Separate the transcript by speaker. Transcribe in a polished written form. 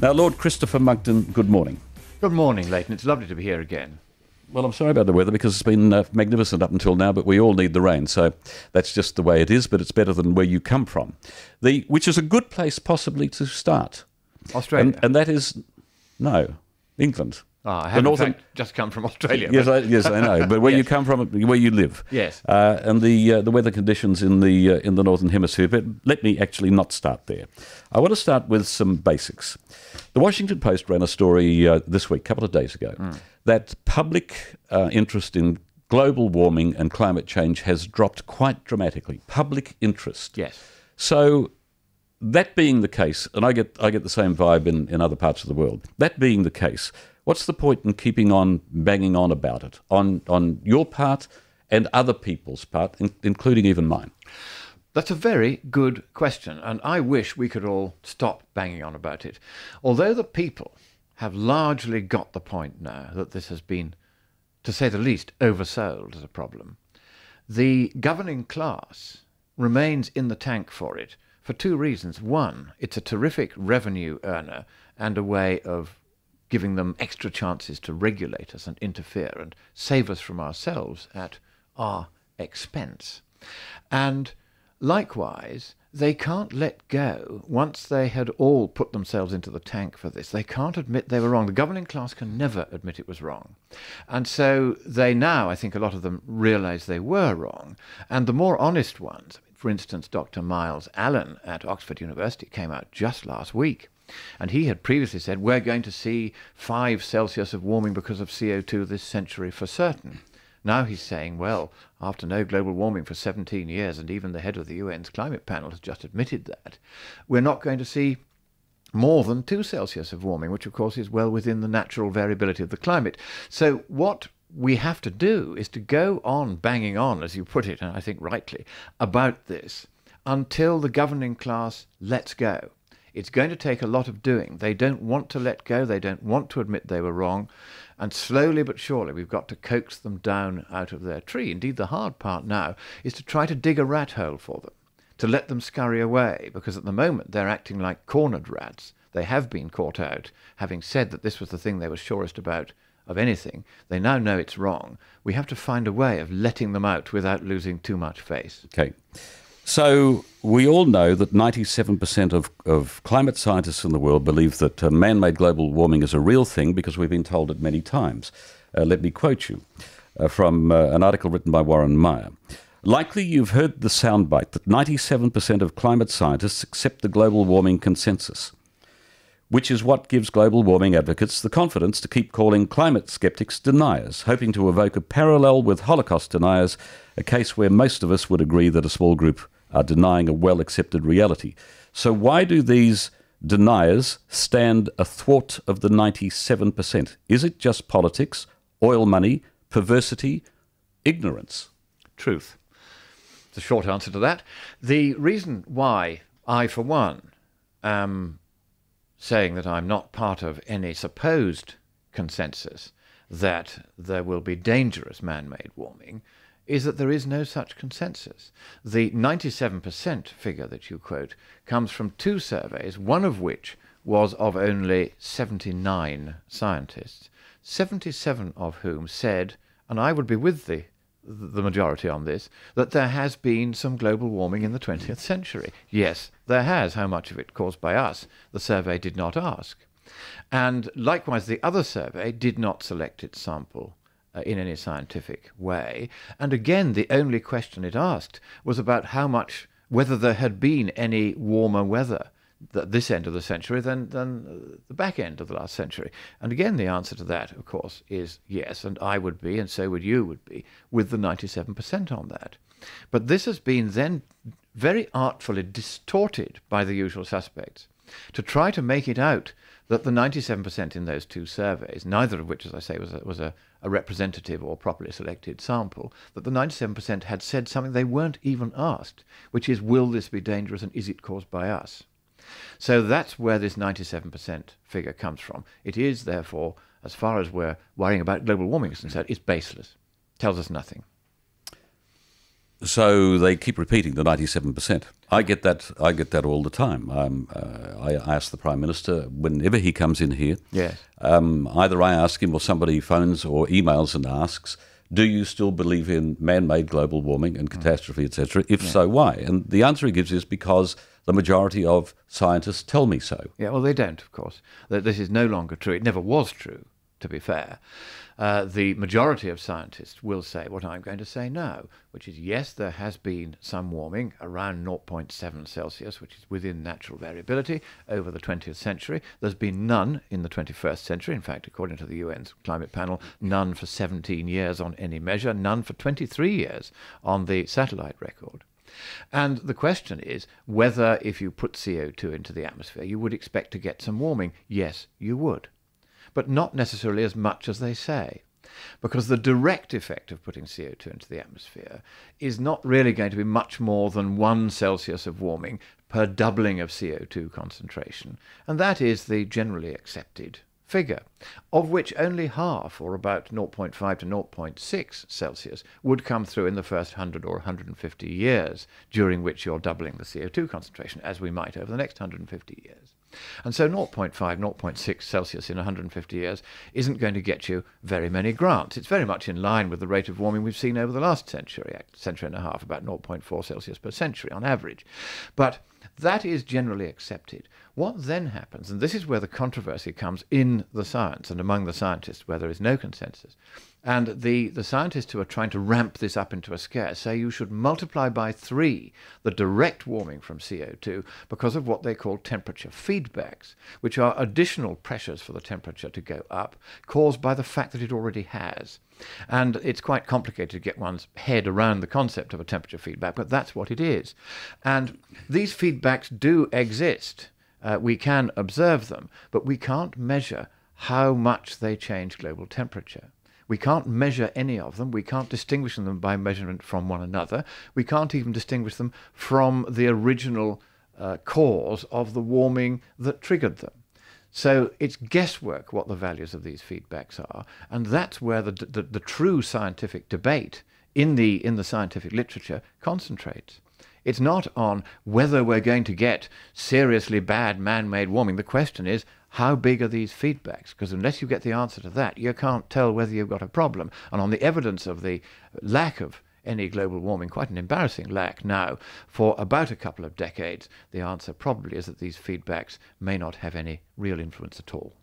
Speaker 1: Now, Lord Christopher Monckton, good morning.
Speaker 2: Good morning, Leighton. It's lovely to be here again.
Speaker 1: Well, I'm sorry about the weather because it's been magnificent up until now, but we all need the rain, so that's just the way it is, but it's better than where you come from, which is a good place possibly to start.
Speaker 2: Australia.
Speaker 1: And that is, no, England.
Speaker 2: I have in fact just come from Australia.
Speaker 1: Yes, I know. But where you come from, where you live.
Speaker 2: Yes.
Speaker 1: And the weather conditions in the Northern Hemisphere. But let me actually not start there. I want to start with some basics. The Washington Post ran a story this week, a couple of days ago, that public interest in global warming and climate change has dropped quite dramatically. Public interest.
Speaker 2: Yes.
Speaker 1: So that being the case, and I get the same vibe in other parts of the world. That being the case, what's the point in keeping on banging on about it on your part and other people's part, including even mine?
Speaker 2: That's a very good question, and I wish we could all stop banging on about it. Although the people have largely got the point now that this has been, to say the least, oversold as a problem, the governing class remains in the tank for it for two reasons. One, it's a terrific revenue earner and a way of giving them extra chances to regulate us and interfere and save us from ourselves at our expense. And likewise, they can't let go once they had all put themselves into the tank for this. They can't admit they were wrong. The governing class can never admit it was wrong. And so they now, I think a lot of them realise they were wrong. And the more honest ones, for instance, Dr. Miles Allen at Oxford University came out just last week. And he had previously said, we're going to see 5 Celsius of warming because of CO2 this century for certain. Now he's saying, well, after no global warming for 17 years, and even the head of the UN's climate panel has just admitted that, we're not going to see more than 2 Celsius of warming, which of course is well within the natural variability of the climate. So what we have to do is to go on banging on, as you put it, and I think rightly, about this until the governing class lets go. It's going to take a lot of doing. They don't want to let go. They don't want to admit they were wrong. And slowly but surely, we've got to coax them down out of their tree. Indeed, the hard part now is to try to dig a rat hole for them, to let them scurry away, because at the moment they're acting like cornered rats. They have been caught out, having said that this was the thing they were surest about of anything. They now know it's wrong. We have to find a way of letting them out without losing too much face.
Speaker 1: Okay. So we all know that 97% of climate scientists in the world believe that man-made global warming is a real thing because we've been told it many times. Let me quote you from an article written by Warren Meyer. Likely you've heard the soundbite that 97% of climate scientists accept the global warming consensus, which is what gives global warming advocates the confidence to keep calling climate skeptics deniers, hoping to evoke a parallel with Holocaust deniers, a case where most of us would agree that a small group are denying a well-accepted reality. So why do these deniers stand athwart of the 97%? Is it just politics, oil money, perversity, ignorance?
Speaker 2: Truth. The short answer to that. The reason why I, for one, am saying that I'm not part of any supposed consensus that there will be dangerous man-made warming is that there is no such consensus. The 97% figure that you quote comes from 2 surveys, one of which was of only 79 scientists, 77 of whom said, and I would be with the majority on this, that there has been some global warming in the 20th century. Yes, there has. How much of it caused by us? The survey did not ask. And likewise, the other survey did not select its sample in any scientific way. And again, the only question it asked was about whether there had been any warmer weather at this end of the century than the back end of the last century. And again, the answer to that, of course, is yes, and I would be, and so would you would be, with the 97% on that. But this has been then very artfully distorted by the usual suspects to try to make it out that the 97% in those 2 surveys, neither of which, as I say, was a representative or properly selected sample, that the 97% had said something they weren't even asked, which is, will this be dangerous and is it caused by us? So that's where this 97% figure comes from. It is, therefore, as far as we're worrying about global warming is concerned, it's baseless. Tells us nothing.
Speaker 1: So they keep repeating the 97%. I get that. I get that all the time. I ask the Prime Minister whenever he comes in here.
Speaker 2: Yes.
Speaker 1: Either I ask him or somebody phones or emails and asks, "Do you still believe in man-made global warming and catastrophe, etc.? If so, why?" And the answer he gives is because the majority of scientists tell me so.
Speaker 2: Yeah, well, they don't, of course. This is no longer true. It never was true, to be fair. The majority of scientists will say what I'm going to say now, which is yes, there has been some warming around 0.7 Celsius, which is within natural variability over the 20th century. There's been none in the 21st century. In fact, according to the UN's climate panel, none for 17 years on any measure, none for 23 years on the satellite record. And the question is whether if you put CO2 into the atmosphere, you would expect to get some warming. Yes, you would. But not necessarily as much as they say, because the direct effect of putting CO2 into the atmosphere is not really going to be much more than 1 Celsius of warming per doubling of CO2 concentration, and that is the generally accepted figure, of which only half, or about 0.5 to 0.6 Celsius, would come through in the first 100 or 150 years, during which you're doubling the CO2 concentration, as we might over the next 150 years. And so 0.5, 0.6 Celsius in 150 years isn't going to get you very many grants. It's very much in line with the rate of warming we've seen over the last century and a half, about 0.4 Celsius per century on average. But that is generally accepted. What then happens, and this is where the controversy comes in the science and among the scientists, where there is no consensus, and the scientists who are trying to ramp this up into a scare say you should multiply by 3 the direct warming from CO2 because of what they call temperature feedbacks, which are additional pressures for the temperature to go up caused by the fact that it already has. And it's quite complicated to get one's head around the concept of a temperature feedback, but that's what it is. And these feedbacks do exist. We can observe them, but we can't measure how much they change global temperature. We can't measure any of them. We can't distinguish them by measurement from one another. We can't even distinguish them from the original cause of the warming that triggered them. So it's guesswork what the values of these feedbacks are, and that's where the true scientific debate in the scientific literature concentrates. It's not on whether we're going to get seriously bad man-made warming. The question is, how big are these feedbacks? Because unless you get the answer to that, you can't tell whether you've got a problem. And on the evidence of the lack of any global warming, quite an embarrassing lack now, for about a couple of decades, the answer probably is that these feedbacks may not have any real influence at all.